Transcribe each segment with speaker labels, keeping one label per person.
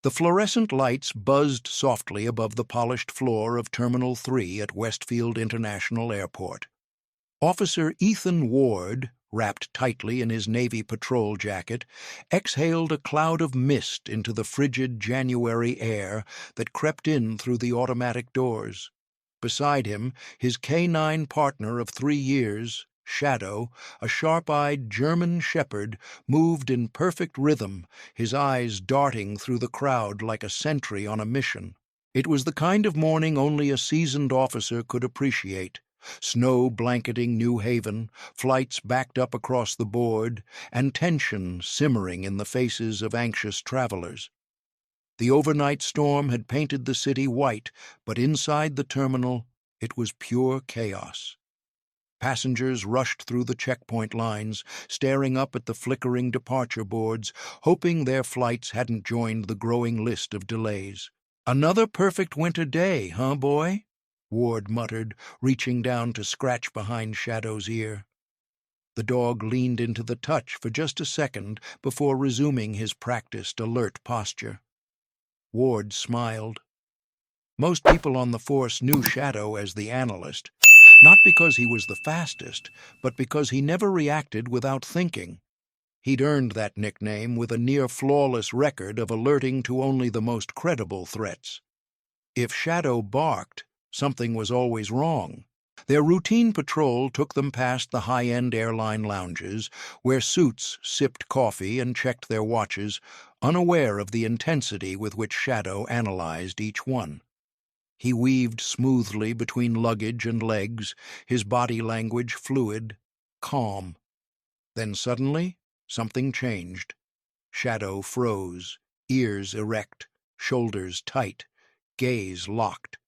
Speaker 1: The fluorescent lights buzzed softly above the polished floor of Terminal 3 at Westfield International Airport. Officer Ethan Ward, wrapped tightly in his Navy patrol jacket, exhaled a cloud of mist into the frigid January air that crept in through the automatic doors. Beside him, his K9 partner of 3 years, Shadow, a sharp-eyed German shepherd, moved in perfect rhythm, his eyes darting through the crowd like a sentry on a mission. It was the kind of morning only a seasoned officer could appreciate. Snow blanketing New Haven, flights backed up across the board, and tension simmering in the faces of anxious travelers. The overnight storm had painted the city white, but inside the terminal it was pure chaos. Passengers rushed through the checkpoint lines, staring up at the flickering departure boards, hoping their flights hadn't joined the growing list of delays. "Another perfect winter day, huh, boy?" Ward muttered, reaching down to scratch behind Shadow's ear. The dog leaned into the touch for just a second before resuming his practiced, alert posture. Ward smiled. Most people on the force knew Shadow as the analyst, not because he was the fastest, but because he never reacted without thinking. He'd earned that nickname with a near-flawless record of alerting to only the most credible threats. If Shadow barked, something was always wrong. Their routine patrol took them past the high-end airline lounges, where suits sipped coffee and checked their watches, unaware of the intensity with which Shadow analyzed each one. He weaved smoothly between luggage and legs, his body language fluid, calm. Then suddenly, something changed. Shadow froze, ears erect, shoulders tight, gaze locked.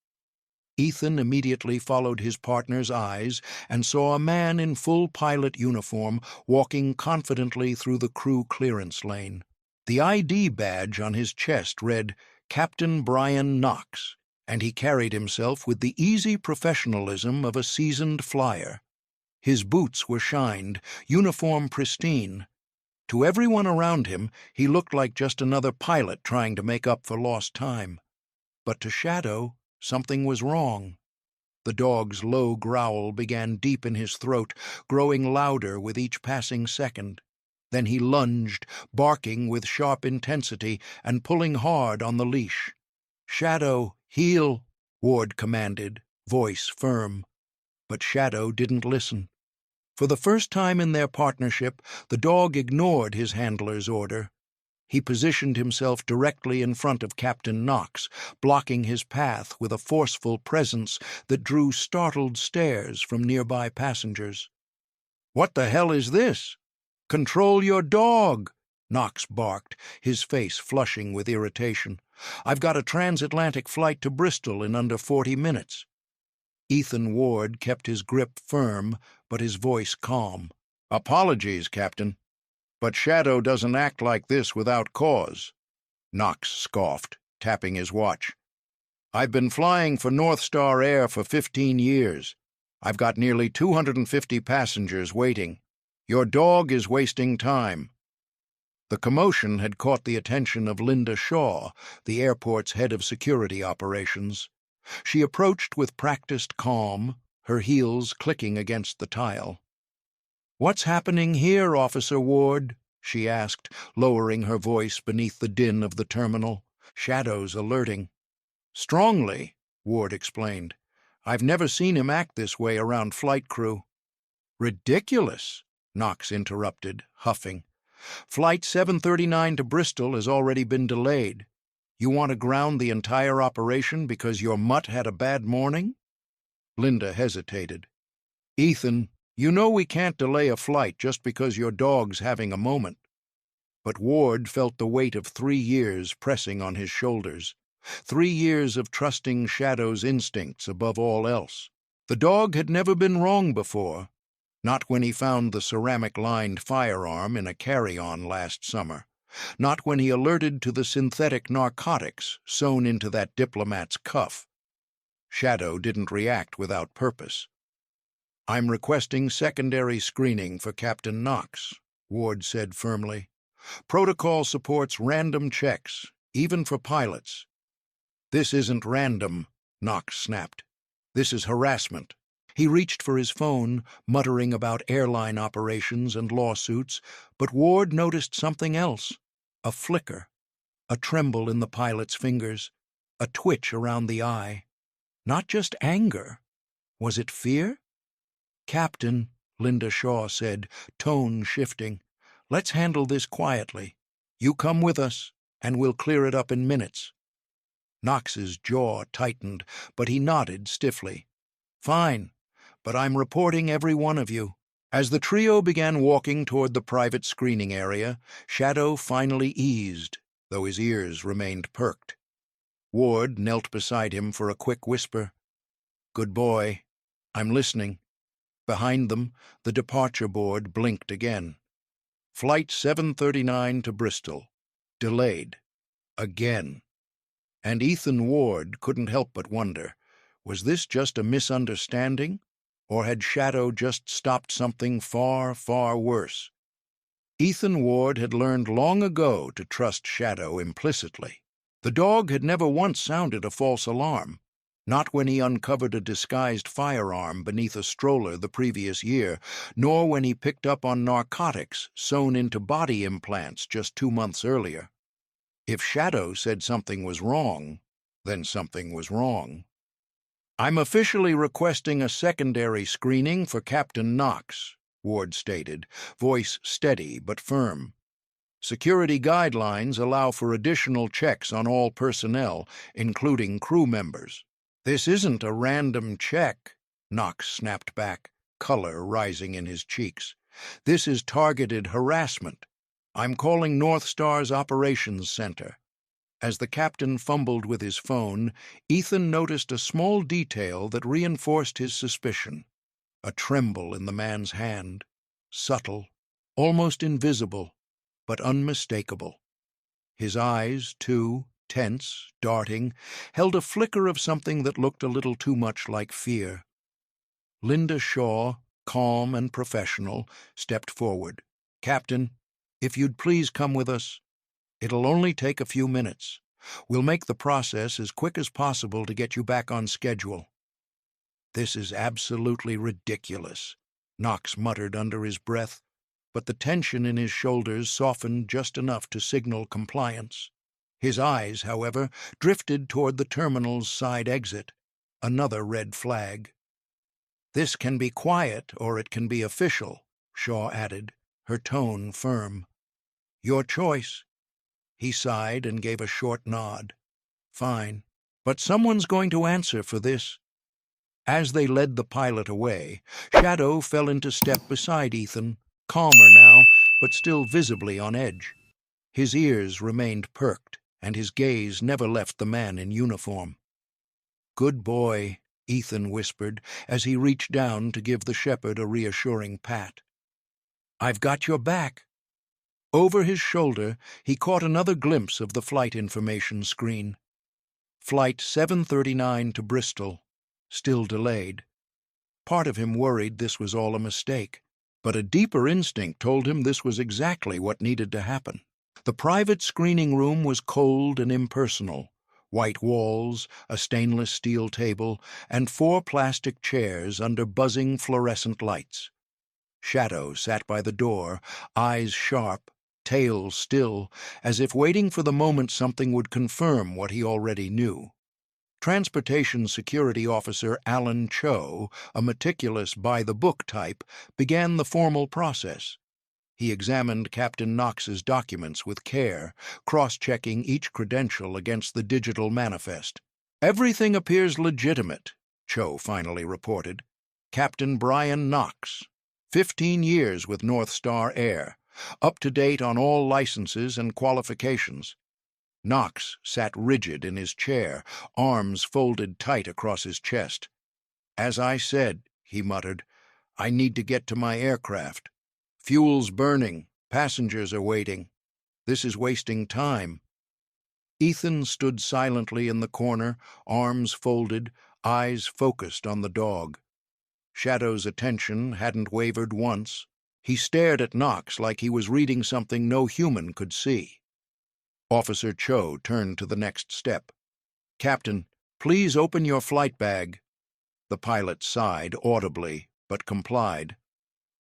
Speaker 1: Ethan immediately followed his partner's eyes and saw a man in full pilot uniform walking confidently through the crew clearance lane. The ID badge on his chest read Captain Brian Knox, and he carried himself with the easy professionalism of a seasoned flyer. His boots were shined, uniform pristine. To everyone around him, he looked like just another pilot trying to make up for lost time. But to Shadow, something was wrong. The dog's low growl began deep in his throat, growing louder with each passing second. Then he lunged, barking with sharp intensity and pulling hard on the leash. "Shadow, heel," Ward commanded, voice firm. But Shadow didn't listen. For the first time in their partnership, the dog ignored his handler's order. He positioned himself directly in front of Captain Knox, blocking his path with a forceful presence that drew startled stares from nearby passengers. "What the hell is this? Control your dog!" Knox barked, his face flushing with irritation. "I've got a transatlantic flight to Bristol in under 40 minutes. Ethan Ward kept his grip firm, but his voice calm. "Apologies, Captain. But Shadow doesn't act like this without cause," Knox scoffed, tapping his watch. "I've been flying for North Star Air for 15 years. I've got nearly 250 passengers waiting. Your dog is wasting time." The commotion had caught the attention of Linda Shaw, the airport's head of security operations. She approached with practiced calm, her heels clicking against the tile. "What's happening here, Officer Ward?" she asked, lowering her voice beneath the din of the terminal. "Shadow's alerting." "Strongly," Ward explained. "I've never seen him act this way around flight crew." "Ridiculous," Knox interrupted, huffing. "Flight 739 to Bristol has already been delayed. You want to ground the entire operation because your mutt had a bad morning?" Linda hesitated. "Ethan, you know we can't delay a flight just because your dog's having a moment." But Ward felt the weight of 3 years pressing on his shoulders. 3 years of trusting Shadow's instincts above all else. The dog had never been wrong before, not when he found the ceramic-lined firearm in a carry-on last summer, not when he alerted to the synthetic narcotics sewn into that diplomat's cuff. Shadow didn't react without purpose. "I'm requesting secondary screening for Captain Knox," Ward said firmly. "Protocol supports random checks, even for pilots. "This isn't random," Knox snapped. "This is harassment." He reached for his phone, muttering about airline operations and lawsuits, but Ward noticed something else. A flicker, a tremble in the pilot's fingers, a twitch around the eye. Not just anger. Was it fear? "Captain," Linda Shaw said, tone shifting, "let's handle this quietly. You come with us, and we'll clear it up in minutes." Knox's jaw tightened, but he nodded stiffly. "Fine, but I'm reporting every one of you." As the trio began walking toward the private screening area, Shadow finally eased, though his ears remained perked. Ward knelt beside him for a quick whisper. "Good boy. I'm listening." Behind them, the departure board blinked again. "Flight 739 to Bristol. Delayed. Again." And Ethan Ward couldn't help but wonder, was this just a misunderstanding, or had Shadow just stopped something far, far worse? Ethan Ward had learned long ago to trust Shadow implicitly. The dog had never once sounded a false alarm, not when he uncovered a disguised firearm beneath a stroller the previous year, nor when he picked up on narcotics sewn into body implants just 2 months earlier. If Shadow said something was wrong, then something was wrong. "I'm officially requesting a secondary screening for Captain Knox," Ward stated, voice steady but firm. "Security guidelines allow for additional checks on all personnel, including crew members." "This isn't a random check," Knox snapped back, color rising in his cheeks. "This is targeted harassment. I'm calling North Star's Operations Center." As the captain fumbled with his phone, Ethan noticed a small detail that reinforced his suspicion. A tremble in the man's hand. Subtle, almost invisible, but unmistakable. His eyes, too, tense, darting, held a flicker of something that looked a little too much like fear. Linda Shaw, calm and professional, stepped forward. "Captain, if you'd please come with us. It'll only take a few minutes. We'll make the process as quick as possible to get you back on schedule." "This is absolutely ridiculous," Knox muttered under his breath, but the tension in his shoulders softened just enough to signal compliance. His eyes, however, drifted toward the terminal's side exit. Another red flag. "This can be quiet or it can be official," Shaw added, her tone firm. "Your choice." He sighed and gave a short nod. "Fine. But someone's going to answer for this." As they led the pilot away, Shadow fell into step beside Ethan, calmer now, but still visibly on edge. His ears remained perked, and his gaze never left the man in uniform. "Good boy," Ethan whispered, as he reached down to give the shepherd a reassuring pat. "I've got your back." Over his shoulder, he caught another glimpse of the flight information screen. Flight 739 to Bristol, still delayed. Part of him worried this was all a mistake, but a deeper instinct told him this was exactly what needed to happen. The private screening room was cold and impersonal. White walls, a stainless steel table, and 4 plastic chairs under buzzing fluorescent lights. Shadow sat by the door, eyes sharp, tail still, as if waiting for the moment something would confirm what he already knew. Transportation Security Officer Alan Cho, a meticulous by-the-book type, began the formal process. He examined Captain Knox's documents with care, cross-checking each credential against the digital manifest. "Everything appears legitimate," Cho finally reported. "Captain Brian Knox, 15 years with North Star Air, up to date on all licenses and qualifications." Knox sat rigid in his chair, arms folded tight across his chest. "As I said," he muttered, "I need to get to my aircraft. Fuel's burning, passengers are waiting. This is wasting time." Ethan stood silently in the corner, arms folded, eyes focused on the dog. Shadow's attention hadn't wavered once. He stared at Knox like he was reading something no human could see. Officer Cho turned to the next step. "Captain, please open your flight bag." The pilot sighed audibly, but complied.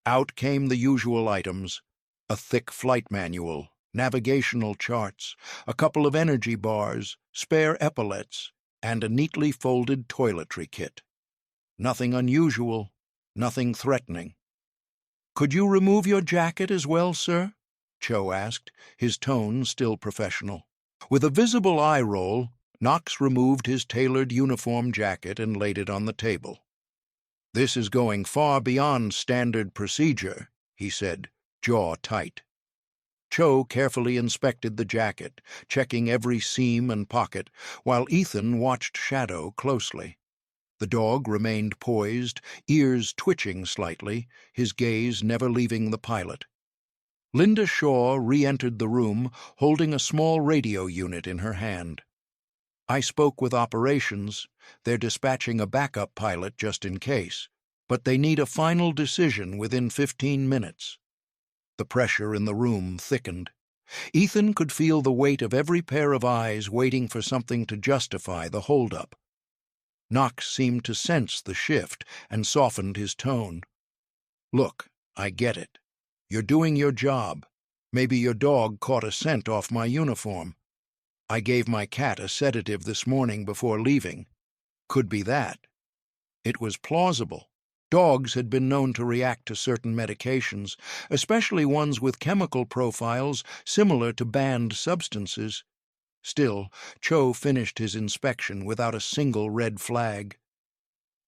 Speaker 1: Out came the usual items: a thick flight manual, navigational charts, a couple of energy bars, spare epaulets, and a neatly folded toiletry kit. Nothing unusual, nothing threatening. "Could you remove your jacket as well, sir?" Cho asked, his tone still professional. With a visible eye roll, Knox removed his tailored uniform jacket and laid it on the table. "This is going far beyond standard procedure," he said, jaw tight. Cho carefully inspected the jacket, checking every seam and pocket, while Ethan watched Shadow closely. The dog remained poised, ears twitching slightly, his gaze never leaving the pilot. Linda Shaw re-entered the room, holding a small radio unit in her hand. "I spoke with operations. They're dispatching a backup pilot just in case, but they need a final decision within 15 minutes. The pressure in the room thickened. Ethan could feel the weight of every pair of eyes waiting for something to justify the holdup. Knox seemed to sense the shift and softened his tone. "Look, I get it. You're doing your job. Maybe your dog caught a scent off my uniform. I gave my cat a sedative this morning before leaving. Could be that." It was plausible. Dogs had been known to react to certain medications, especially ones with chemical profiles similar to banned substances. Still, Cho finished his inspection without a single red flag.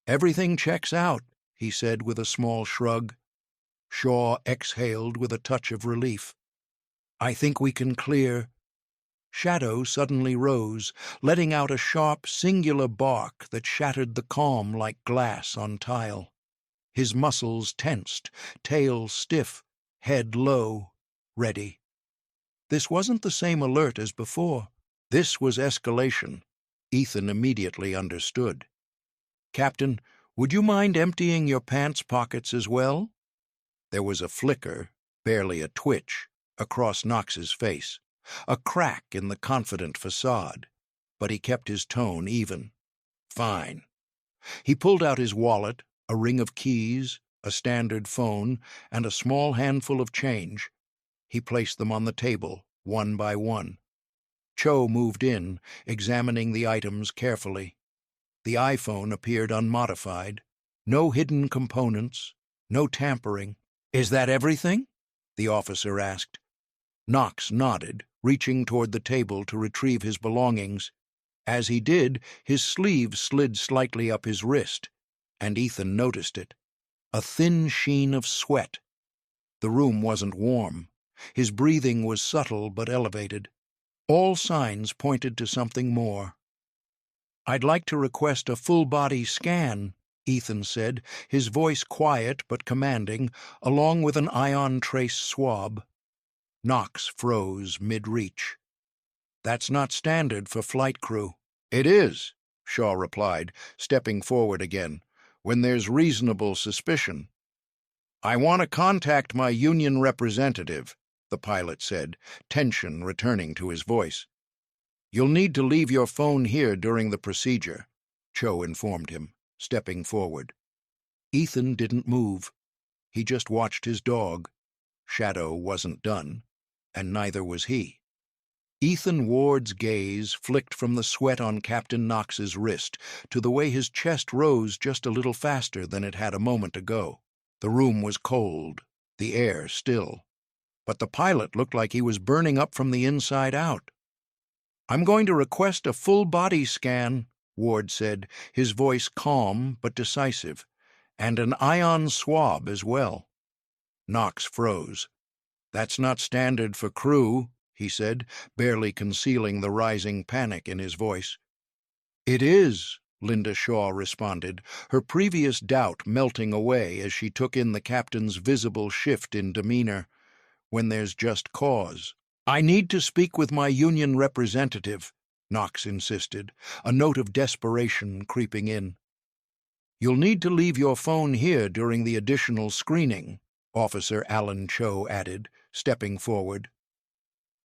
Speaker 1: "Everything checks out," he said with a small shrug. Shaw exhaled with a touch of relief. "I think we can clear." Shadow suddenly rose, letting out a sharp, singular bark that shattered the calm like glass on tile. His muscles tensed, tail stiff, head low, ready. This wasn't the same alert as before. This was escalation. Ethan immediately understood. "Captain, would you mind emptying your pants pockets as well?" There was a flicker, barely a twitch, across Knox's face, a crack in the confident facade, but he kept his tone even. "Fine." He pulled out his wallet, a ring of keys, a standard phone, and a small handful of change. He placed them on the table, one by one. Cho moved in, examining the items carefully. The iPhone appeared unmodified. No hidden components, no tampering. "Is that everything?" the officer asked. Knox nodded, reaching toward the table to retrieve his belongings. As he did, his sleeve slid slightly up his wrist, and Ethan noticed it. A thin sheen of sweat. The room wasn't warm. His breathing was subtle but elevated. All signs pointed to something more. "I'd like to request a full-body scan," Ethan said, his voice quiet but commanding, along with an ion trace swab. Knox froze mid-reach. "That's not standard for flight crew." "It is," Shaw replied, stepping forward again, "when there's reasonable suspicion." "I want to contact my union representative," the pilot said, tension returning to his voice. "You'll need to leave your phone here during the procedure," Cho informed him, stepping forward. Ethan didn't move. He just watched his dog. Shadow wasn't done, and neither was he. Ethan Ward's gaze flicked from the sweat on Captain Knox's wrist to the way his chest rose just a little faster than it had a moment ago. The room was cold, the air still, but the pilot looked like he was burning up from the inside out. "I'm going to request a full-body scan," Ward said, his voice calm but decisive, "and an ion swab as well." Knox froze. "That's not standard for crew," he said, barely concealing the rising panic in his voice. "It is," Linda Shaw responded, her previous doubt melting away as she took in the captain's visible shift in demeanor. "When there's just cause." "I need to speak with my union representative," Knox insisted, a note of desperation creeping in. "You'll need to leave your phone here during the additional screening," Officer Alan Cho added, stepping forward.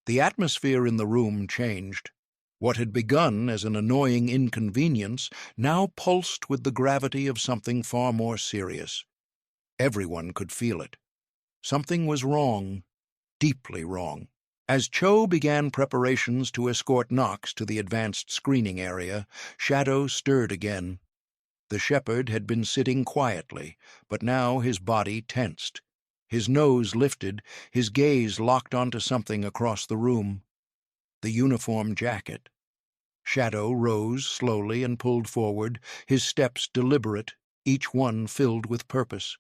Speaker 1: The atmosphere in the room changed. What had begun as an annoying inconvenience now pulsed with the gravity of something far more serious. Everyone could feel it. Something was wrong, deeply wrong. As Cho began preparations to escort Knox to the advanced screening area, Shadow stirred again. The shepherd had been sitting quietly, but now his body tensed. His nose lifted, his gaze locked onto something across the room. The uniform jacket. Shadow rose slowly and pulled forward, his steps deliberate, each one filled with purpose.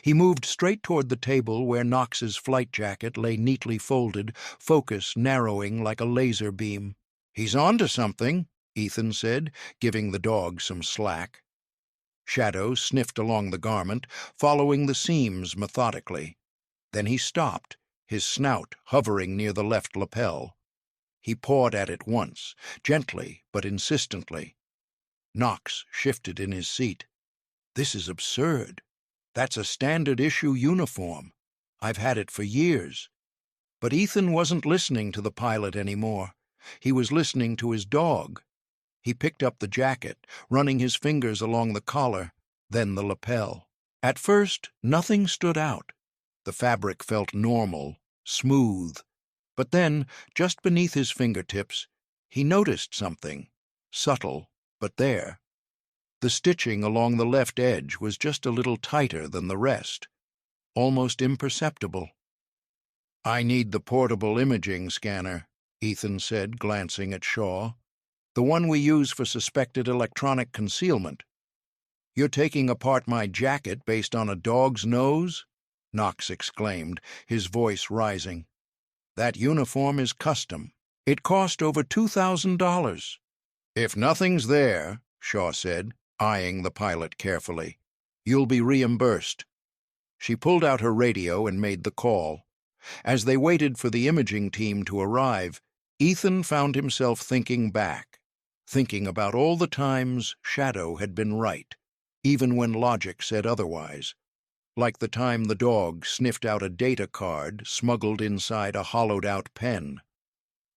Speaker 1: He moved straight toward the table where Knox's flight jacket lay neatly folded, focus narrowing like a laser beam. "He's on to something," Ethan said, giving the dog some slack. Shadow sniffed along the garment, following the seams methodically. Then he stopped, his snout hovering near the left lapel. He pawed at it once, gently but insistently. Knox shifted in his seat. "This is absurd. That's a standard-issue uniform. I've had it for years." But Ethan wasn't listening to the pilot anymore. He was listening to his dog. He picked up the jacket, running his fingers along the collar, then the lapel. At first, nothing stood out. The fabric felt normal, smooth. But then, just beneath his fingertips, he noticed something, subtle, but there. The stitching along the left edge was just a little tighter than the rest, almost imperceptible. "I need the portable imaging scanner," Ethan said, glancing at Shaw. "The one we use for suspected electronic concealment." "You're taking apart my jacket based on a dog's nose?" Knox exclaimed, his voice rising. "That uniform is custom. It cost over $2,000. "If nothing's there," Shaw said, eyeing the pilot carefully, "you'll be reimbursed." She pulled out her radio and made the call. As they waited for the imaging team to arrive, Ethan found himself thinking back, thinking about all the times Shadow had been right, even when logic said otherwise. Like the time the dog sniffed out a data card smuggled inside a hollowed-out pen.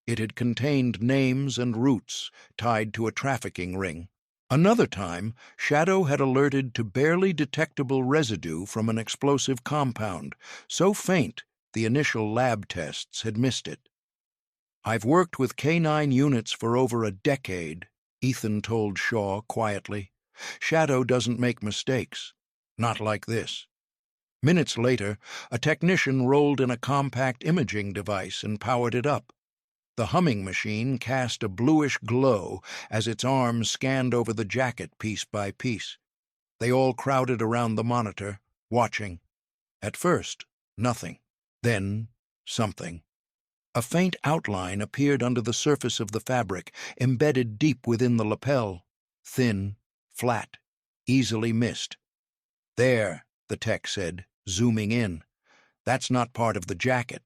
Speaker 1: It had contained names and routes tied to a trafficking ring. Another time, Shadow had alerted to barely detectable residue from an explosive compound, so faint the initial lab tests had missed it. "I've worked with K9 units for over a decade," Ethan told Shaw quietly. "Shadow doesn't make mistakes. Not like this." Minutes later, a technician rolled in a compact imaging device and powered it up. The humming machine cast a bluish glow as its arms scanned over the jacket piece by piece. They all crowded around the monitor, watching. At first, nothing. Then, something. A faint outline appeared under the surface of the fabric, embedded deep within the lapel. Thin, flat, easily missed. "There," the tech said, zooming in. "That's not part of the jacket.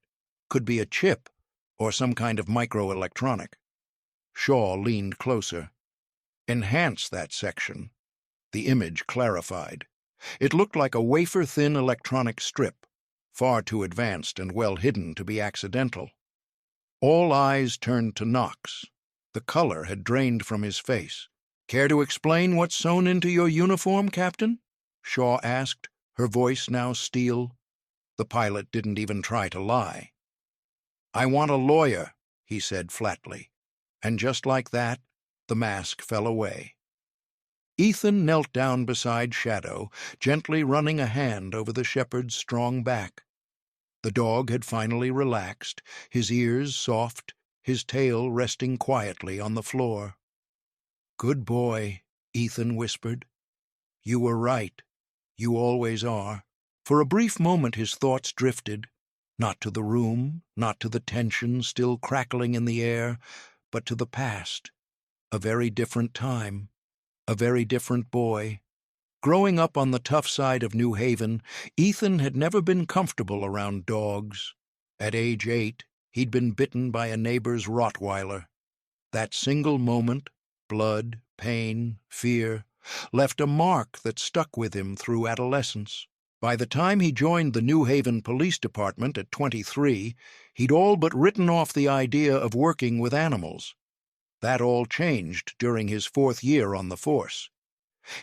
Speaker 1: Could be a chip, or some kind of microelectronic." Shaw leaned closer. "Enhance that section." The image clarified. It looked like a wafer-thin electronic strip, far too advanced and well hidden to be accidental. All eyes turned to Knox. The color had drained from his face. "Care to explain what's sewn into your uniform, Captain?" Shaw asked, her voice now steel. The pilot didn't even try to lie. "I want a lawyer," he said flatly. And just like that, the mask fell away. Ethan knelt down beside Shadow, gently running a hand over the shepherd's strong back. The dog had finally relaxed, his ears soft, his tail resting quietly on the floor. "Good boy," Ethan whispered. "You were right. You always are." For a brief moment his thoughts drifted, not to the room, not to the tension still crackling in the air, but to the past. A very different time. A very different boy. Growing up on the tough side of New Haven, Ethan had never been comfortable around dogs. At age 8, he'd been bitten by a neighbor's Rottweiler. That single moment, blood, pain, fear, left a mark that stuck with him through adolescence. By the time he joined the New Haven Police Department at 23, He'd all but written off the idea of working with animals. That all changed during his 4th year on the force.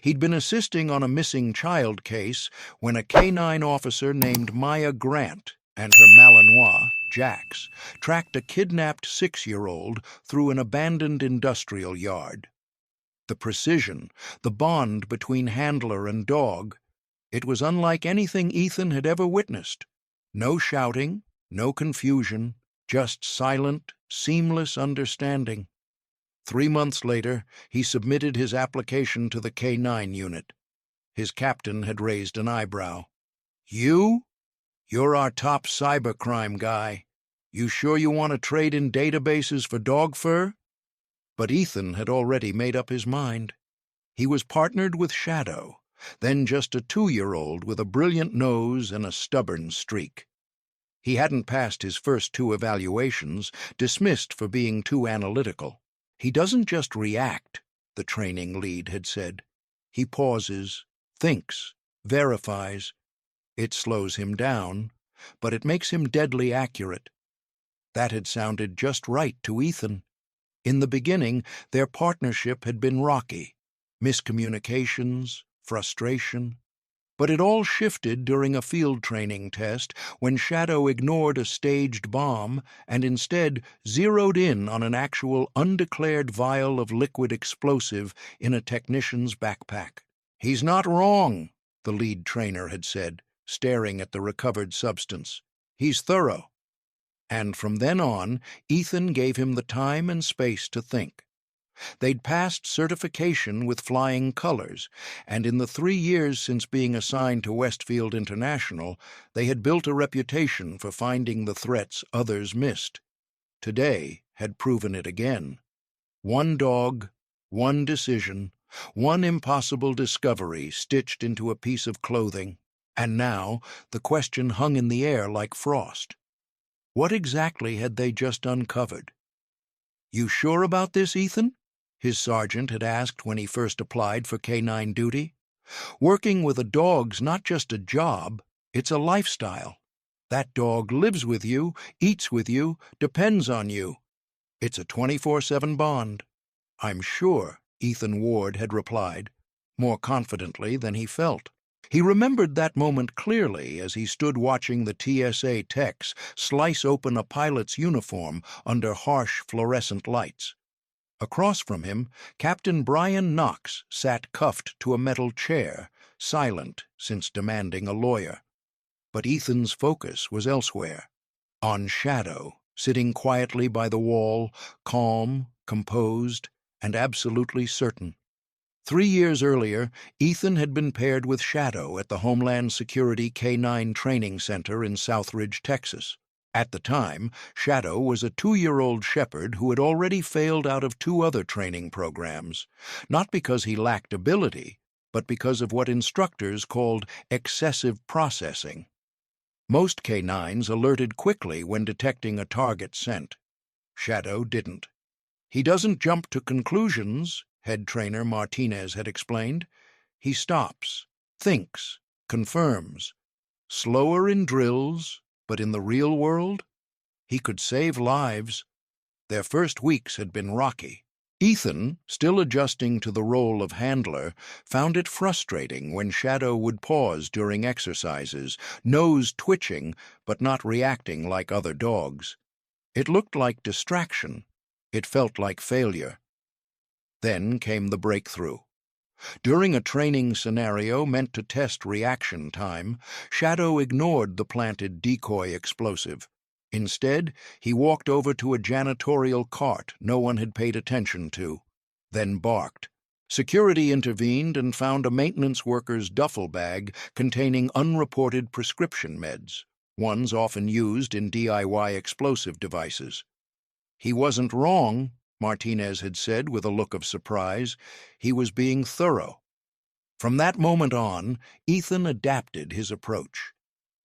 Speaker 1: He'd been assisting on a missing child case when a K-9 officer named Maya Grant and her Malinois, Jax, tracked a kidnapped 6-year-old through an abandoned industrial yard. The precision, the bond between handler and dog, it was unlike anything Ethan had ever witnessed. No shouting, no confusion, just silent, seamless understanding. 3 months later, he submitted his application to the K-9 unit. His captain had raised an eyebrow. "You? You're our top cybercrime guy. You sure you want to trade in databases for dog fur?" But Ethan had already made up his mind. He was partnered with Shadow, then just a 2-year-old with a brilliant nose and a stubborn streak. He hadn't passed his first 2 evaluations, dismissed for being too analytical. "He doesn't just react," the training lead had said. "He pauses, thinks, verifies. It slows him down, but it makes him deadly accurate." That had sounded just right to Ethan. In the beginning, their partnership had been rocky. Miscommunications, frustration. But it all shifted during a field training test when Shadow ignored a staged bomb and instead zeroed in on an actual undeclared vial of liquid explosive in a technician's backpack. "He's not wrong," the lead trainer had said, staring at the recovered substance. "He's thorough." And from then on, Ethan gave him the time and space to think. They'd passed certification with flying colors, and in the 3 years since being assigned to Westfield International, they had built a reputation for finding the threats others missed. Today had proven it again. One dog, one decision, one impossible discovery stitched into a piece of clothing, and now the question hung in the air like frost. What exactly had they just uncovered? "You sure about this, Ethan?" his sergeant had asked when he first applied for K-9 duty. "Working with a dog's not just a job, it's a lifestyle. That dog lives with you, eats with you, depends on you. It's a 24/7 bond." "I'm sure," Ethan Ward had replied, more confidently than he felt. He remembered that moment clearly as he stood watching the TSA techs slice open a pilot's uniform under harsh fluorescent lights. Across from him, Captain Brian Knox sat cuffed to a metal chair, silent since demanding a lawyer. But Ethan's focus was elsewhere. On Shadow, sitting quietly by the wall, calm, composed, and absolutely certain. 3 years earlier, Ethan had been paired with Shadow at the Homeland Security K-9 Training Center in Southridge, Texas. At the time, Shadow was a 2-year-old shepherd who had already failed out of 2 other training programs, not because he lacked ability, but because of what instructors called excessive processing. Most K-9s alerted quickly when detecting a target scent. Shadow didn't. "He doesn't jump to conclusions," head trainer Martinez had explained. "He stops, thinks, confirms. Slower in drills, but in the real world, he could save lives." Their first weeks had been rocky. Ethan, still adjusting to the role of handler, found it frustrating when Shadow would pause during exercises, nose twitching but not reacting like other dogs. It looked like distraction. It felt like failure. Then came the breakthrough. During a training scenario meant to test reaction time, Shadow ignored the planted decoy explosive. Instead, he walked over to a janitorial cart no one had paid attention to, then barked. Security intervened and found a maintenance worker's duffel bag containing unreported prescription meds, ones often used in DIY explosive devices. "He wasn't wrong," Martinez had said with a look of surprise. "He was being thorough." From that moment on, Ethan adapted his approach.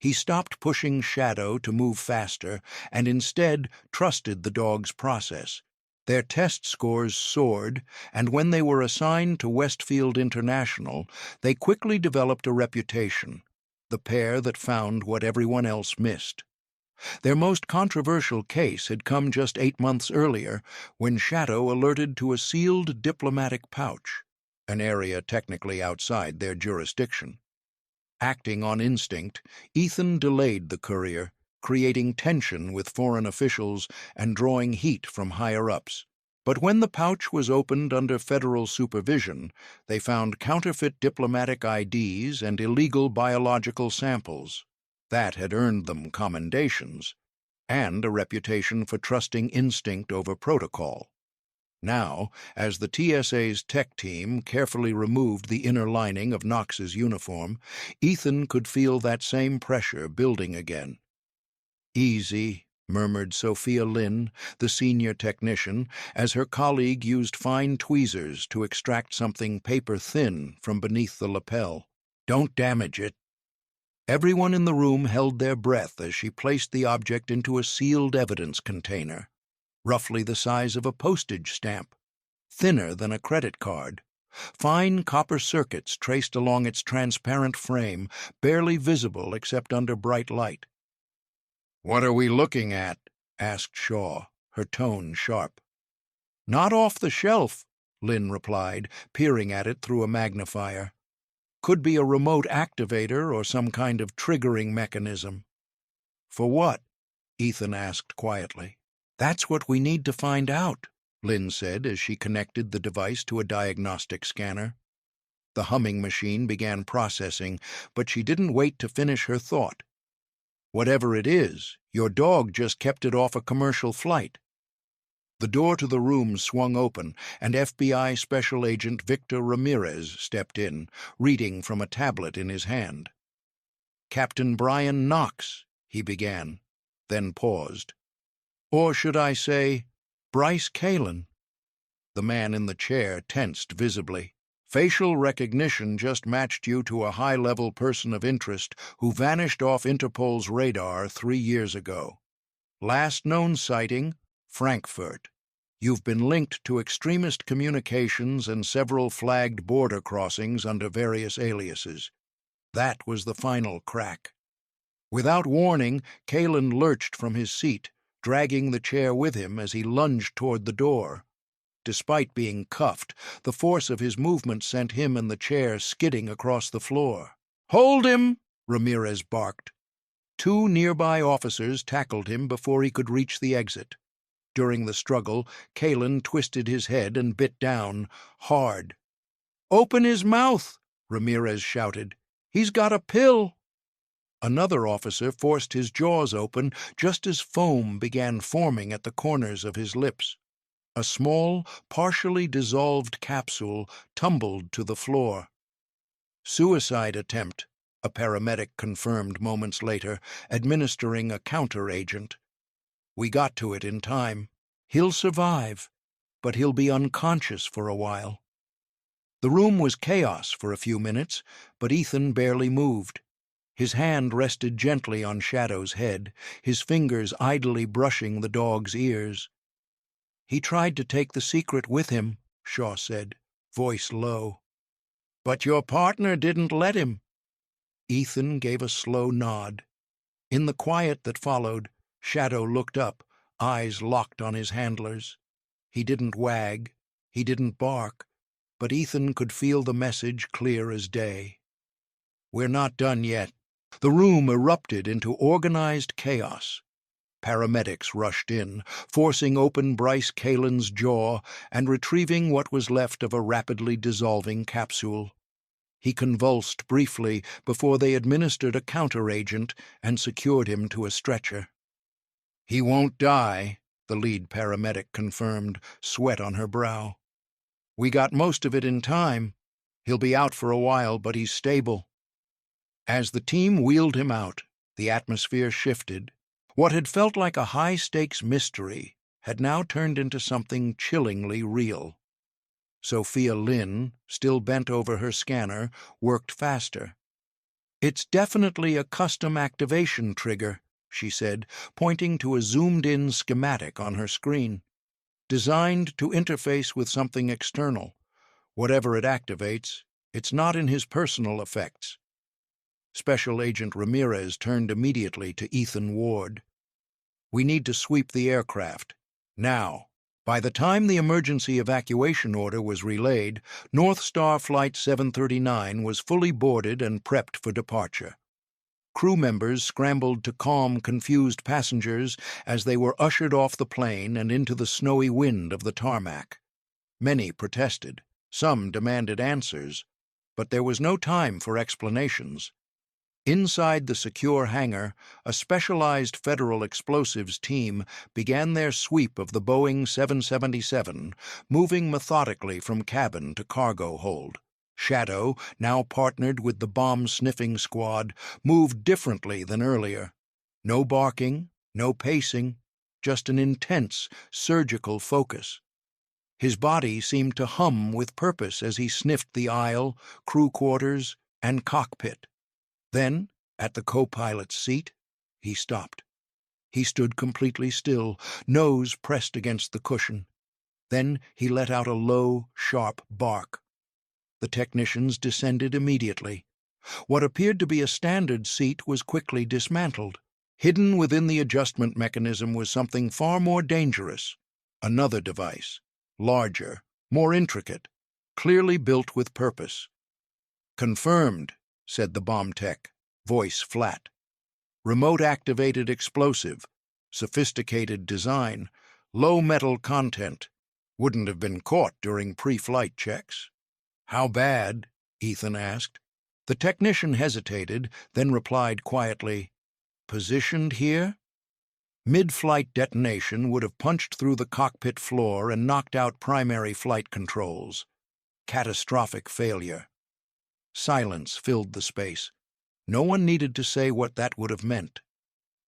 Speaker 1: He stopped pushing Shadow to move faster and instead trusted the dog's process. Their test scores soared, and when they were assigned to Westfield International, they quickly developed a reputation, the pair that found what everyone else missed. Their most controversial case had come just 8 months earlier, when Shadow alerted to a sealed diplomatic pouch, an area technically outside their jurisdiction. Acting on instinct, Ethan delayed the courier, creating tension with foreign officials and drawing heat from higher-ups. But when the pouch was opened under federal supervision, they found counterfeit diplomatic IDs and illegal biological samples. That had earned them commendations, and a reputation for trusting instinct over protocol. Now, as the TSA's tech team carefully removed the inner lining of Knox's uniform, Ethan could feel that same pressure building again. "Easy," murmured Sophia Lynn, the senior technician, as her colleague used fine tweezers to extract something paper-thin from beneath the lapel. "Don't damage it." Everyone in the room held their breath as she placed the object into a sealed evidence container, roughly the size of a postage stamp, thinner than a credit card. Fine copper circuits traced along its transparent frame, barely visible except under bright light. "What are we looking at?" asked Shaw, her tone sharp. "Not off the shelf," Lynn replied, peering at it through a magnifier. "Could be a remote activator or some kind of triggering mechanism." "For what?" Ethan asked quietly. "That's what we need to find out," Lynn said as she connected the device to a diagnostic scanner. The humming machine began processing, but she didn't wait to finish her thought. "Whatever it is, your dog just kept it off a commercial flight." The door to the room swung open, and FBI Special Agent Victor Ramirez stepped in, reading from a tablet in his hand. "Captain Brian Knox," he began, then paused. "Or should I say, Bryce Kalin?" The man in the chair tensed visibly. "Facial recognition just matched you to a high-level person of interest who vanished off Interpol's radar 3 years ago. Last known sighting, Frankfurt. You've been linked to extremist communications and several flagged border crossings under various aliases." That was the final crack. Without warning, Kalin lurched from his seat, dragging the chair with him as he lunged toward the door. Despite being cuffed, the force of his movement sent him and the chair skidding across the floor. "Hold him!" Ramirez barked. 2 nearby officers tackled him before he could reach the exit. During the struggle, Kalin twisted his head and bit down, hard. "Open his mouth!" Ramirez shouted. "He's got a pill!" Another officer forced his jaws open just as foam began forming at the corners of his lips. A small, partially dissolved capsule tumbled to the floor. "Suicide attempt," a paramedic confirmed moments later, administering a counter-agent. "We got to it in time. He'll survive, but he'll be unconscious for a while." The room was chaos for a few minutes, but Ethan barely moved. His hand rested gently on Shadow's head, his fingers idly brushing the dog's ears. "He tried to take the secret with him," Shaw said, voice low. "But your partner didn't let him." Ethan gave a slow nod. In the quiet that followed, Shadow looked up, eyes locked on his handlers. He didn't wag, he didn't bark, but Ethan could feel the message clear as day. "We're not done yet." The room erupted into organized chaos. Paramedics rushed in, forcing open Bryce Kalin's jaw and retrieving what was left of a rapidly dissolving capsule. He convulsed briefly before they administered a counter-agent and secured him to a stretcher. "He won't die," the lead paramedic confirmed, sweat on her brow. "We got most of it in time. He'll be out for a while, but he's stable." As the team wheeled him out, the atmosphere shifted. What had felt like a high-stakes mystery had now turned into something chillingly real. Sophia Lynn, still bent over her scanner, worked faster. "It's definitely a custom activation trigger," she said, pointing to a zoomed-in schematic on her screen. "Designed to interface with something external. Whatever it activates, it's not in his personal effects." Special Agent Ramirez turned immediately to Ethan Ward. We need to sweep the aircraft. Now." By the time the emergency evacuation order was relayed, North Star Flight 739 was fully boarded and prepped for departure. Crew members scrambled to calm confused passengers as they were ushered off the plane and into the snowy wind of the tarmac. Many protested, some demanded answers, but there was no time for explanations. Inside the secure hangar, a specialized Federal Explosives team began their sweep of the Boeing 777, moving methodically from cabin to cargo hold. Shadow, now partnered with the bomb-sniffing squad, moved differently than earlier. No barking, no pacing, just an intense, surgical focus. His body seemed to hum with purpose as he sniffed the aisle, crew quarters, and cockpit. Then, at the co-pilot's seat, he stopped. He stood completely still, nose pressed against the cushion. Then he let out a low, sharp bark. The technicians descended immediately. What appeared to be a standard seat was quickly dismantled. Hidden within the adjustment mechanism was something far more dangerous. Another device, larger, more intricate, clearly built with purpose. "Confirmed," said the bomb tech, voice flat. "Remote-activated explosive, sophisticated design, low metal content. Wouldn't have been caught during pre-flight checks." "How bad?" Ethan asked. The technician hesitated, then replied quietly, "Positioned here?" Mid-flight detonation would have punched through the cockpit floor and knocked out primary flight controls. Catastrophic failure. Silence filled the space. No one needed to say what that would have meant.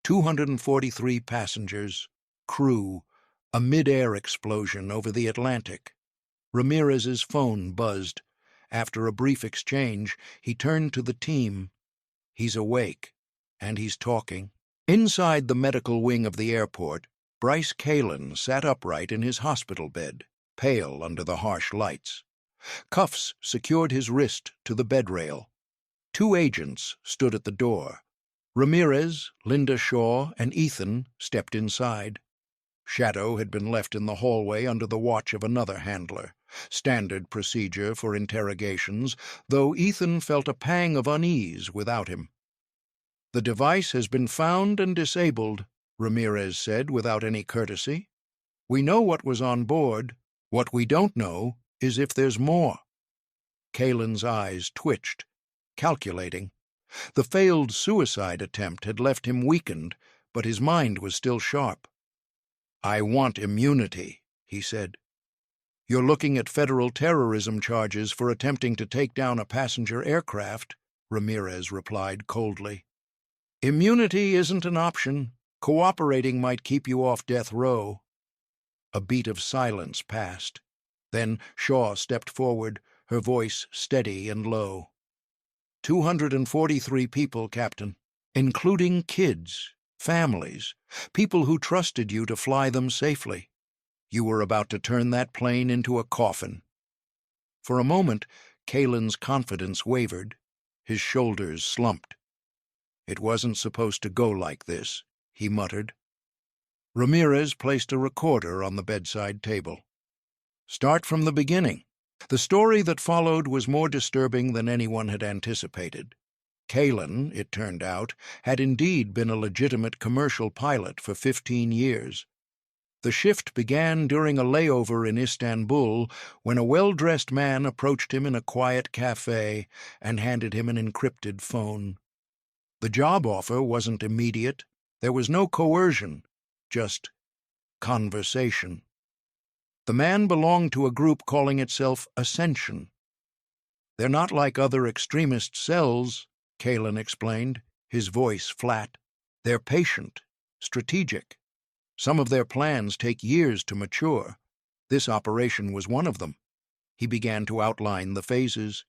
Speaker 1: 243 passengers, crew, a mid-air explosion over the Atlantic. Ramirez's phone buzzed. After a brief exchange, he turned to the team. "He's awake, and he's talking." Inside the medical wing of the airport, Bryce Kalin sat upright in his hospital bed, pale under the harsh lights. Cuffs secured his wrist to the bed rail. 2 agents stood at the door. Ramirez, Linda Shaw, and Ethan stepped inside. Shadow had been left in the hallway under the watch of another handler, standard procedure for interrogations, though Ethan felt a pang of unease without him. "The device has been found and disabled," Ramirez said without any courtesy. "We know what was on board. What we don't know is if there's more." Kalin's eyes twitched, calculating. The failed suicide attempt had left him weakened, but his mind was still sharp. "I want immunity," he said. "You're looking at federal terrorism charges for attempting to take down a passenger aircraft," Ramirez replied coldly. "Immunity isn't an option. Cooperating might keep you off death row." A beat of silence passed. Then Shaw stepped forward, her voice steady and low. 243 people, Captain, including kids, families, people who trusted you to fly them safely. You were about to turn that plane into a coffin." For a moment, Kalin's confidence wavered. His shoulders slumped. "It wasn't supposed to go like this," he muttered. Ramirez placed a recorder on the bedside table. "Start from the beginning." The story that followed was more disturbing than anyone had anticipated. Kalin, it turned out, had indeed been a legitimate commercial pilot for 15 years. The shift began during a layover in Istanbul when a well-dressed man approached him in a quiet cafe and handed him an encrypted phone. The job offer wasn't immediate. There was no coercion, just conversation. The man belonged to a group calling itself Ascension. "They're not like other extremist cells," Kalin explained, his voice flat. "They're patient, strategic. Some of their plans take years to mature. This operation was one of them." He began to outline the phases.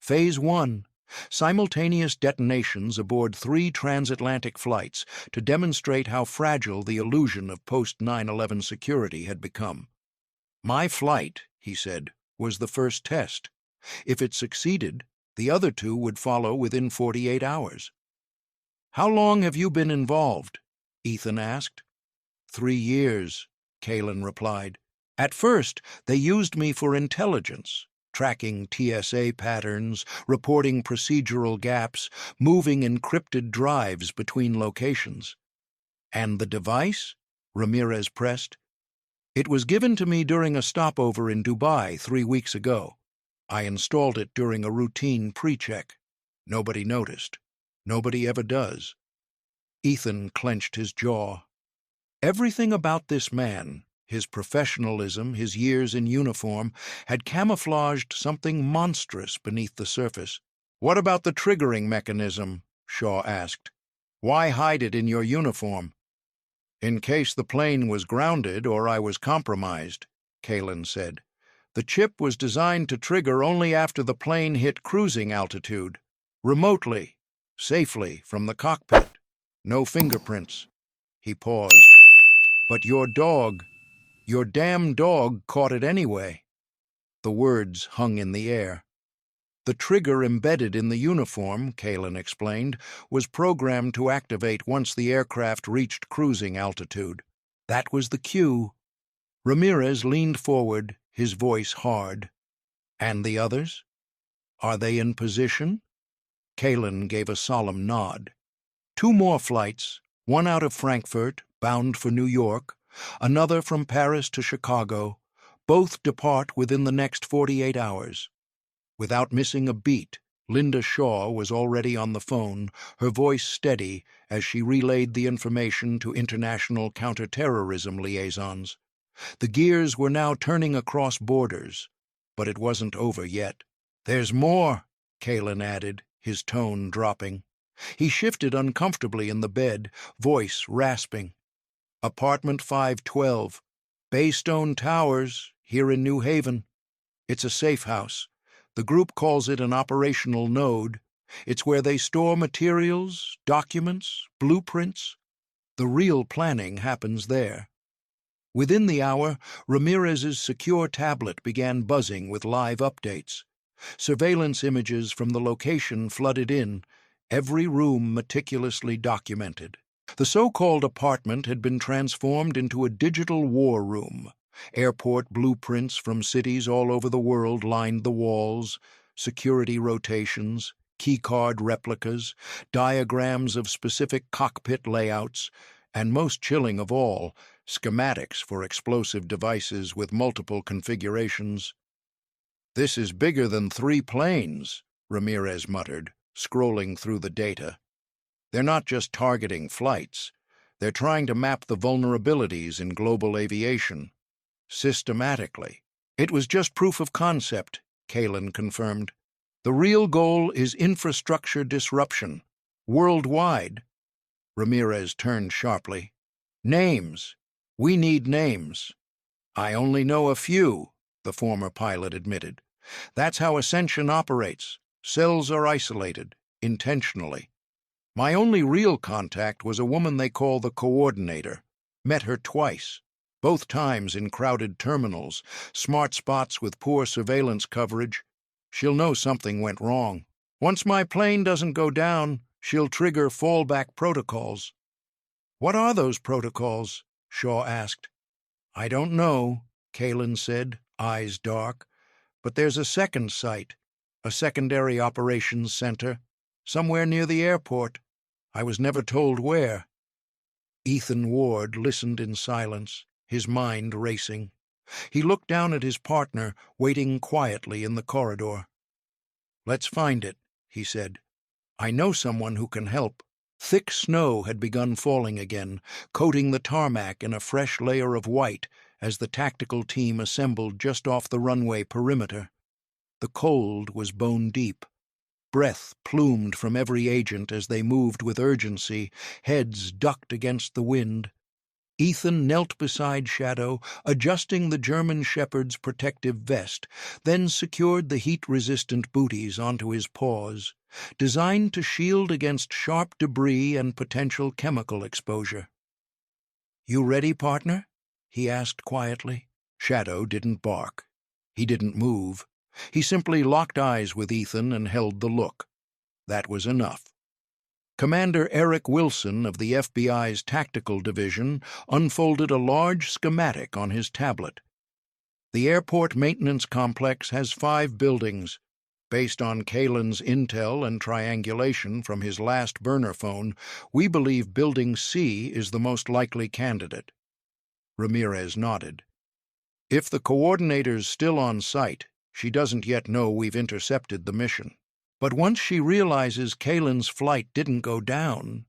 Speaker 1: Phase 1. Simultaneous detonations aboard 3 transatlantic flights to demonstrate how fragile the illusion of post-9/11 security had become. "My flight," he said, "was the first test. If it succeeded, the other 2 would follow within 48 hours. "How long have you been involved?" Ethan asked. 3 years, Kalen replied. At first, they used me for intelligence, tracking TSA patterns, reporting procedural gaps, moving encrypted drives between locations. And the device? Ramirez pressed. It was given to me during a stopover in Dubai 3 weeks ago. I installed it during a routine pre-check. Nobody noticed. Nobody ever does. Ethan clenched his jaw. Everything about this man, his professionalism, his years in uniform, had camouflaged something monstrous beneath the surface. "What about the triggering mechanism?" Shaw asked. "Why hide it in your uniform?" "In case the plane was grounded or I was compromised," Kalen said. "The chip was designed to trigger only after the plane hit cruising altitude, remotely, safely from the cockpit. No fingerprints." He paused. "But your damn dog caught it anyway." The words hung in the air. "The trigger embedded in the uniform," Kalen explained, "was programmed to activate once the aircraft reached cruising altitude. That was the cue." Ramirez leaned forward, his voice hard. "And the others? Are they in position?" Kalen gave a solemn nod. "2 more flights, one out of Frankfurt, bound for New York, another from Paris to Chicago. Both depart within the next 48 hours. Without missing a beat, Linda Shaw was already on the phone, her voice steady as she relayed the information to international counterterrorism liaisons. The gears were now turning across borders, but it wasn't over yet. "There's more," Kalen added, his tone dropping. He shifted uncomfortably in the bed, voice rasping. "Apartment 512, Baystone Towers, here in New Haven. It's a safe house. The group calls it an operational node. It's where they store materials, documents, blueprints. The real planning happens there." Within the hour, Ramirez's secure tablet began buzzing with live updates. Surveillance images from the location flooded in, every room meticulously documented. The so-called apartment had been transformed into a digital war room. Airport blueprints from cities all over the world lined the walls, security rotations, keycard replicas, diagrams of specific cockpit layouts, and most chilling of all, schematics for explosive devices with multiple configurations. "This is bigger than 3 planes," Ramirez muttered, scrolling through the data. "They're not just targeting flights. They're trying to map the vulnerabilities in global aviation. Systematically." "It was just proof of concept," Kalen confirmed. "The real goal is infrastructure disruption. Worldwide." Ramirez turned sharply. "Names. We need names." "I only know a few," the former pilot admitted. "That's how Ascension operates. Cells are isolated, intentionally. My only real contact was a woman they call the Coordinator. Met her twice, both times in crowded terminals, smart spots with poor surveillance coverage. She'll know something went wrong. Once my plane doesn't go down, she'll trigger fallback protocols." "What are those protocols?" Shaw asked. "I don't know," Kalen said, eyes dark. "But there's a second site, a secondary operations center, somewhere near the airport. I was never told where." Ethan Ward listened in silence, his mind racing. He looked down at his partner, waiting quietly in the corridor. "Let's find it," he said. "I know someone who can help." Thick snow had begun falling again, coating the tarmac in a fresh layer of white as the tactical team assembled just off the runway perimeter. The cold was bone deep. Breath plumed from every agent as they moved with urgency, heads ducked against the wind. Ethan knelt beside Shadow, adjusting the German Shepherd's protective vest, then secured the heat-resistant booties onto his paws, designed to shield against sharp debris and potential chemical exposure. "You ready, partner?" he asked quietly. Shadow didn't bark. He didn't move. He simply locked eyes with Ethan and held the look. That was enough. Commander Eric Wilson of the FBI's Tactical Division unfolded a large schematic on his tablet. The airport maintenance complex has 5 buildings. Based on Kalen's intel and triangulation from his last burner phone, we believe Building C is the most likely candidate. Ramirez nodded. If the coordinator's still on site, she doesn't yet know we've intercepted the mission. But once she realizes Kalen's flight didn't go down,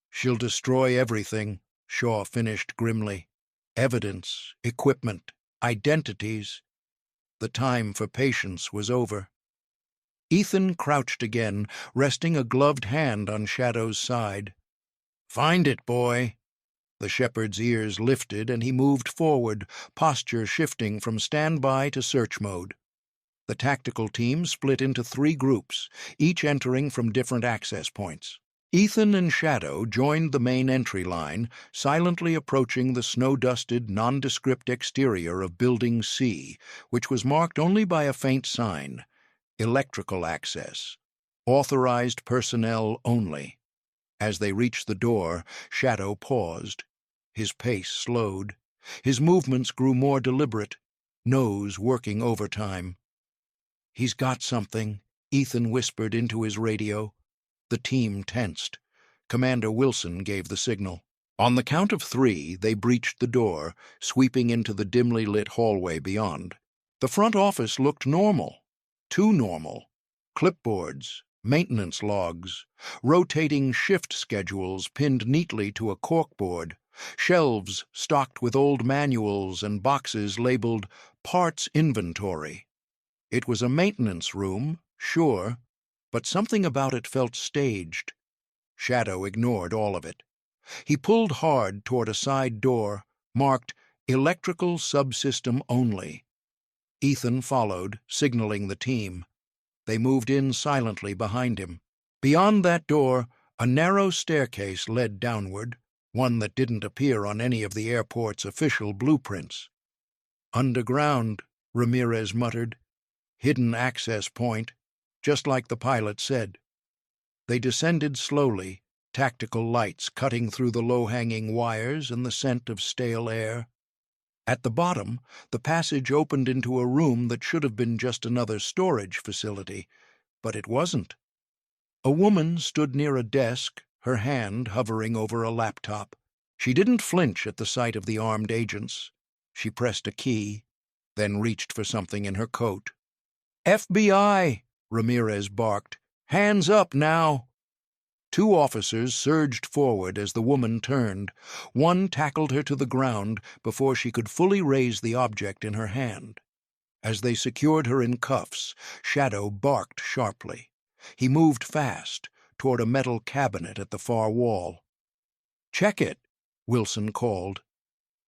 Speaker 1: she'll destroy everything, Shaw finished grimly. Evidence, equipment, identities. The time for patience was over. Ethan crouched again, resting a gloved hand on Shadow's side. "Find it, boy." The shepherd's ears lifted and he moved forward, posture shifting from standby to search mode. The tactical team split into 3 groups, each entering from different access points. Ethan and Shadow joined the main entry line, silently approaching the snow-dusted, nondescript exterior of Building C, which was marked only by a faint sign, "Electrical access. Authorized personnel only." As they reached the door, Shadow paused. His pace slowed. His movements grew more deliberate, nose working overtime. "He's got something," Ethan whispered into his radio. The team tensed. Commander Wilson gave the signal. On the count of 3, they breached the door, sweeping into the dimly lit hallway beyond. The front office looked normal. Too normal. Clipboards, maintenance logs, rotating shift schedules pinned neatly to a corkboard, shelves stocked with old manuals and boxes labeled "Parts Inventory." It was a maintenance room, sure, but something about it felt staged. Shadow ignored all of it. He pulled hard toward a side door, marked "Electrical Subsystem Only." Ethan followed, signaling the team. They moved in silently behind him. Beyond that door, a narrow staircase led downward, one that didn't appear on any of the airport's official blueprints. "Underground," Ramirez muttered. "Hidden access point, just like the pilot said." They descended slowly, tactical lights cutting through the low-hanging wires and the scent of stale air. At the bottom, the passage opened into a room that should have been just another storage facility, but it wasn't. A woman stood near a desk, her hand hovering over a laptop. She didn't flinch at the sight of the armed agents. She pressed a key, then reached for something in her coat. "FBI!" Ramirez barked. "Hands up now!" 2 officers surged forward as the woman turned. One tackled her to the ground before she could fully raise the object in her hand. As they secured her in cuffs, Shadow barked sharply. He moved fast, toward a metal cabinet at the far wall. "Check it," Wilson called.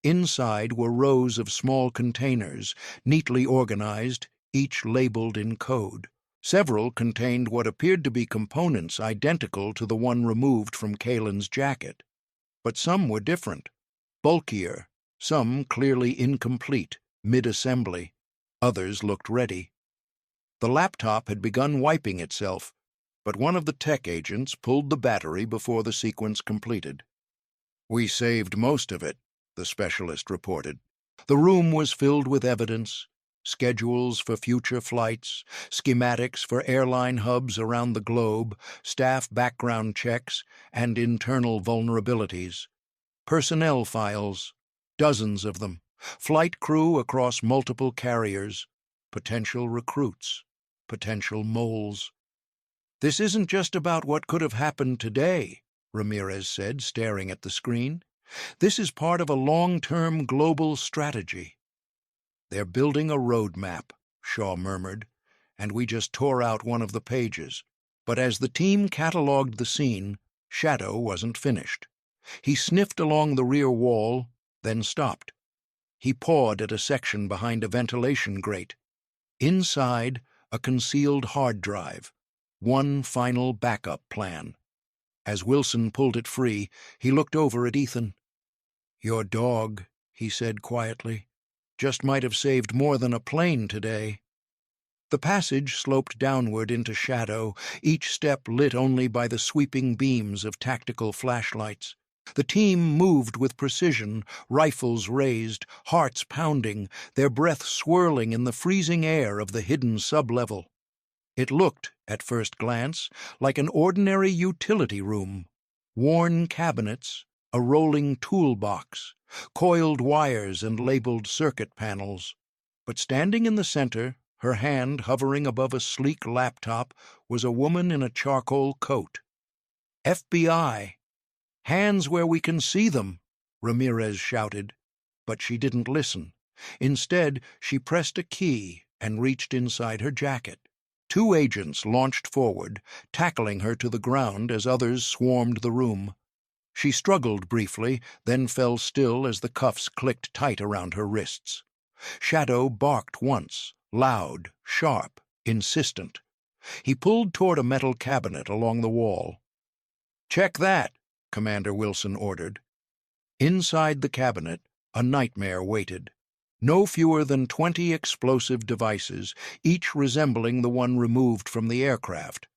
Speaker 1: Inside were rows of small containers, neatly organized, each labeled in code. Several contained what appeared to be components identical to the one removed from Kalen's jacket. But some were different, bulkier, some clearly incomplete, mid-assembly. Others looked ready. The laptop had begun wiping itself, but one of the tech agents pulled the battery before the sequence completed. "We saved most of it," the specialist reported. The room was filled with evidence, schedules for future flights, schematics for airline hubs around the globe, staff background checks, and internal vulnerabilities. Personnel files, dozens of them, flight crew across multiple carriers, potential recruits, potential moles. "This isn't just about what could have happened today," Ramirez said, staring at the screen. "This is part of a long-term global strategy." "They're building a roadmap," Shaw murmured, "and we just tore out one of the pages." But as the team catalogued the scene, Shadow wasn't finished. He sniffed along the rear wall, then stopped. He pawed at a section behind a ventilation grate. Inside, a concealed hard drive, one final backup plan. As Wilson pulled it free, he looked over at Ethan. "Your dog," he said quietly, "just might have saved more than a plane today." The passage sloped downward into shadow, each step lit only by the sweeping beams of tactical flashlights. The team moved with precision, rifles raised, hearts pounding, their breath swirling in the freezing air of the hidden sublevel. It looked, at first glance, like an ordinary utility room. Worn cabinets, a rolling toolbox, coiled wires and labeled circuit panels. But standing in the center, her hand hovering above a sleek laptop, was a woman in a charcoal coat. FBI! Hands where we can see them, Ramirez shouted. But she didn't listen. Instead, she pressed a key and reached inside her jacket. Two agents launched forward, tackling her to the ground as others swarmed the room. She struggled briefly, then fell still as the cuffs clicked tight around her wrists. Shadow barked once, loud, sharp, insistent. He pulled toward a metal cabinet along the wall. "Check that," Commander Wilson ordered. Inside the cabinet, a nightmare waited. No fewer than 20 explosive devices, each resembling the one removed from the aircraft,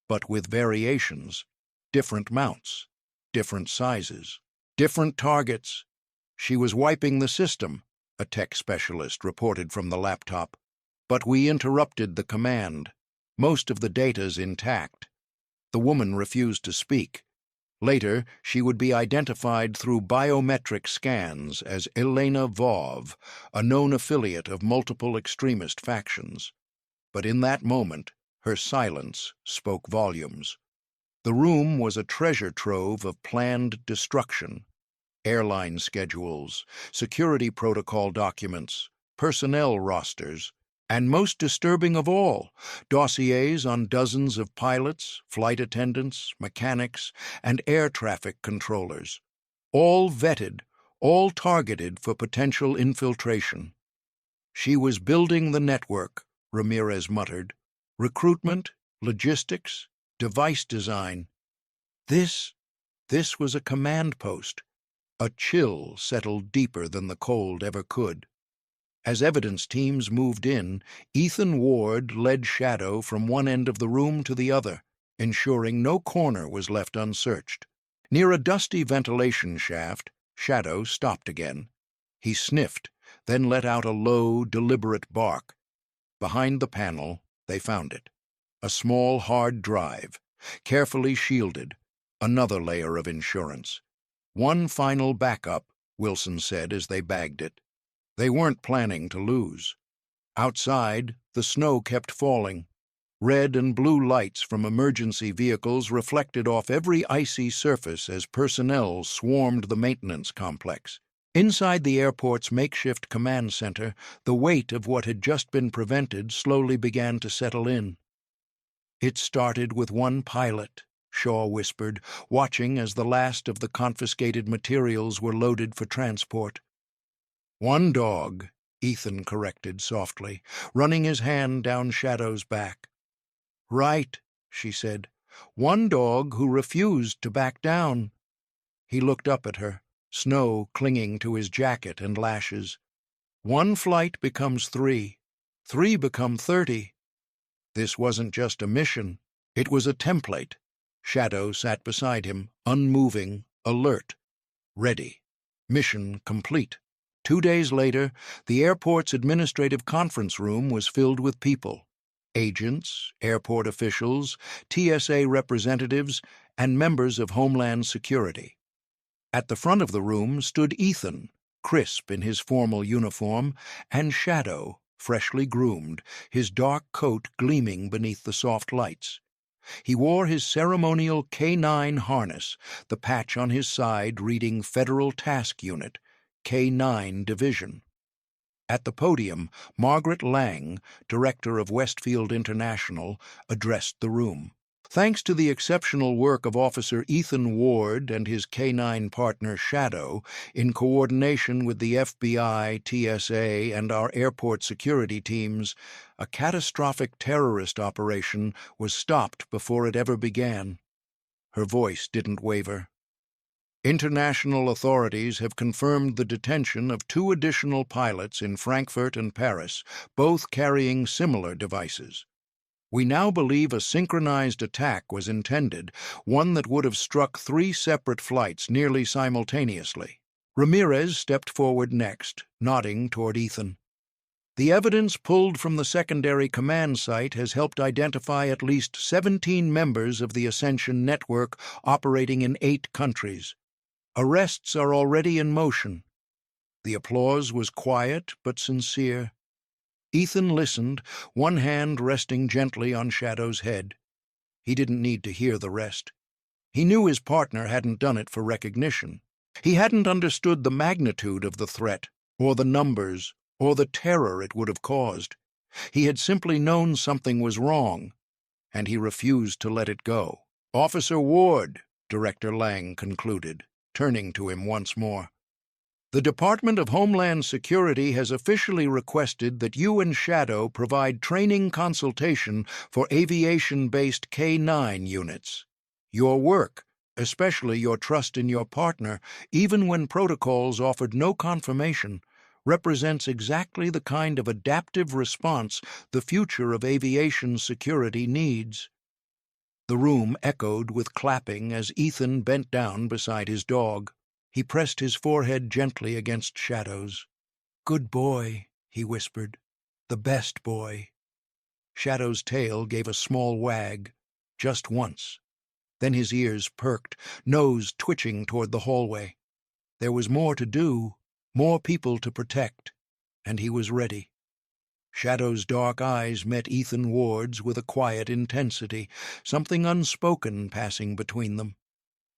Speaker 1: but with variations, different mounts, different sizes, different targets. She was wiping the system, a tech specialist reported from the laptop. But we interrupted the command. Most of the data's intact. The woman refused to speak. Later, she would be identified through biometric scans as Elena Vov, a known affiliate of multiple extremist factions. But in that moment, her silence spoke volumes. The room was a treasure trove of planned destruction. Airline schedules, security protocol documents, personnel rosters, and most disturbing of all, dossiers on dozens of pilots, flight attendants, mechanics, and air traffic controllers. All vetted, all targeted for potential infiltration. She was building the network, Ramirez muttered. Recruitment, logistics, device design. This was a command post. A chill settled deeper than the cold ever could. As evidence teams moved in, Ethan Ward led Shadow from one end of the room to the other, ensuring no corner was left unsearched. Near a dusty ventilation shaft, Shadow stopped again. He sniffed, then let out a low, deliberate bark. Behind the panel, they found it. A small hard drive, carefully shielded, another layer of insurance. One final backup, Wilson said as they bagged it. They weren't planning to lose. Outside, the snow kept falling. Red and blue lights from emergency vehicles reflected off every icy surface as personnel swarmed the maintenance complex. Inside the airport's makeshift command center, the weight of what had just been prevented slowly began to settle in. It started with one pilot, Shaw whispered, watching as the last of the confiscated materials were loaded for transport. "One dog," Ethan corrected softly, running his hand down Shadow's back. "Right," she said. "One dog who refused to back down." He looked up at her, snow clinging to his jacket and lashes. "One flight becomes 3. 3 become 30. This wasn't just a mission. It was a template." Shadow sat beside him, unmoving, alert, ready. Mission complete. 2 days later, the airport's administrative conference room was filled with people. Agents, airport officials, TSA representatives, and members of Homeland Security. At the front of the room stood Ethan, crisp in his formal uniform, and Shadow, freshly groomed, his dark coat gleaming beneath the soft lights. He wore his ceremonial K9 harness, the patch on his side reading Federal Task Unit, K9 Division. At the podium, Margaret Lang, director of Westfield International, addressed the room. Thanks to the exceptional work of Officer Ethan Ward and his K9 partner Shadow, in coordination with the FBI, TSA, and our airport security teams, a catastrophic terrorist operation was stopped before it ever began. Her voice didn't waver. International authorities have confirmed the detention of 2 additional pilots in Frankfurt and Paris, both carrying similar devices. We now believe a synchronized attack was intended, one that would have struck 3 separate flights nearly simultaneously. Ramirez stepped forward next, nodding toward Ethan. The evidence pulled from the secondary command site has helped identify at least 17 members of the Ascension network operating in 8 countries. Arrests are already in motion. The applause was quiet but sincere. Ethan listened, one hand resting gently on Shadow's head. He didn't need to hear the rest. He knew his partner hadn't done it for recognition. He hadn't understood the magnitude of the threat, or the numbers, or the terror it would have caused. He had simply known something was wrong, and he refused to let it go. "Officer Ward," Director Lang concluded, turning to him once more. "The Department of Homeland Security has officially requested that you and Shadow provide training consultation for aviation-based K-9 units. Your work, especially your trust in your partner, even when protocols offered no confirmation, represents exactly the kind of adaptive response the future of aviation security needs." The room echoed with clapping as Ethan bent down beside his dog. He pressed his forehead gently against Shadow's. "Good boy," he whispered. "The best boy." Shadow's tail gave a small wag, just once. Then his ears perked, nose twitching toward the hallway. There was more to do, more people to protect, and he was ready. Shadow's dark eyes met Ethan Ward's with a quiet intensity, something unspoken passing between them.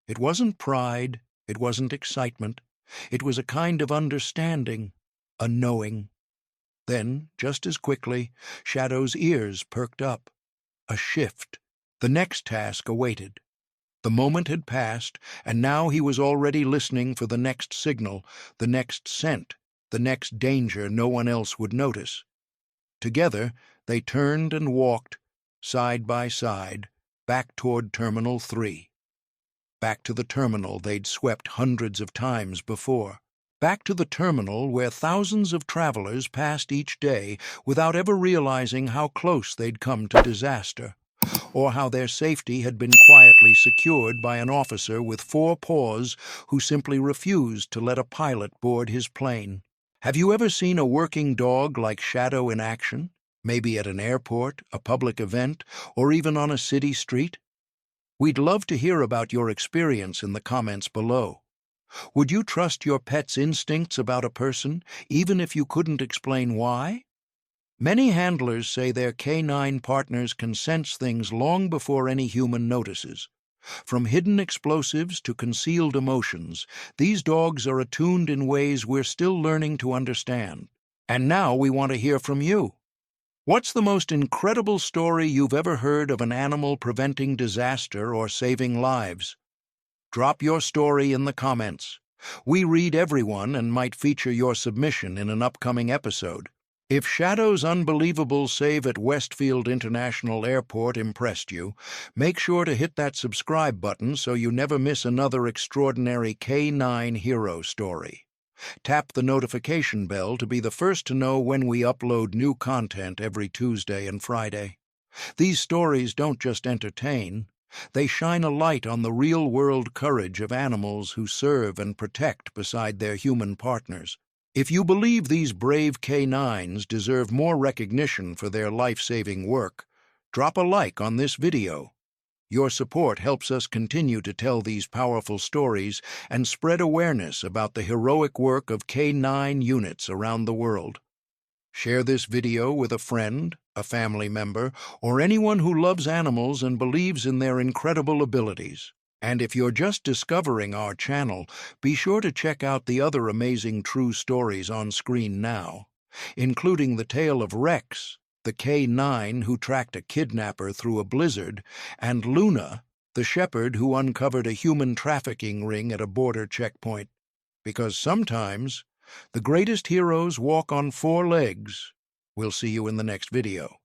Speaker 1: It wasn't pride, it wasn't excitement. It was a kind of understanding, a knowing. Then, just as quickly, Shadow's ears perked up. A shift. The next task awaited. The moment had passed, and now he was already listening for the next signal, the next scent, the next danger no one else would notice. Together, they turned and walked, side by side, back toward Terminal 3. Back to the terminal they'd swept hundreds of times before. Back to the terminal where thousands of travelers passed each day without ever realizing how close they'd come to disaster, or how their safety had been quietly secured by an officer with 4 paws who simply refused to let a pilot board his plane. Have you ever seen a working dog like Shadow in action? Maybe at an airport, a public event, or even on a city street? We'd love to hear about your experience in the comments below. Would you trust your pet's instincts about a person, even if you couldn't explain why? Many handlers say their canine partners can sense things long before any human notices. From hidden explosives to concealed emotions, these dogs are attuned in ways we're still learning to understand. And now we want to hear from you. What's the most incredible story you've ever heard of an animal preventing disaster or saving lives? Drop your story in the comments. We read everyone and might feature your submission in an upcoming episode. If Shadow's unbelievable save at Westfield International Airport impressed you, make sure to hit that subscribe button so you never miss another extraordinary K9 hero story. Tap the notification bell to be the first to know when we upload new content every Tuesday and Friday. These stories don't just entertain, they shine a light on the real-world courage of animals who serve and protect beside their human partners. If you believe these brave canines deserve more recognition for their life-saving work, drop a like on this video. Your support helps us continue to tell these powerful stories and spread awareness about the heroic work of K9 units around the world. Share this video with a friend, a family member, or anyone who loves animals and believes in their incredible abilities. And if you're just discovering our channel, be sure to check out the other amazing true stories on screen now, including the tale of Rex, the K9 who tracked a kidnapper through a blizzard, and Luna, the shepherd who uncovered a human trafficking ring at a border checkpoint. Because sometimes the greatest heroes walk on 4 legs. We'll see you in the next video.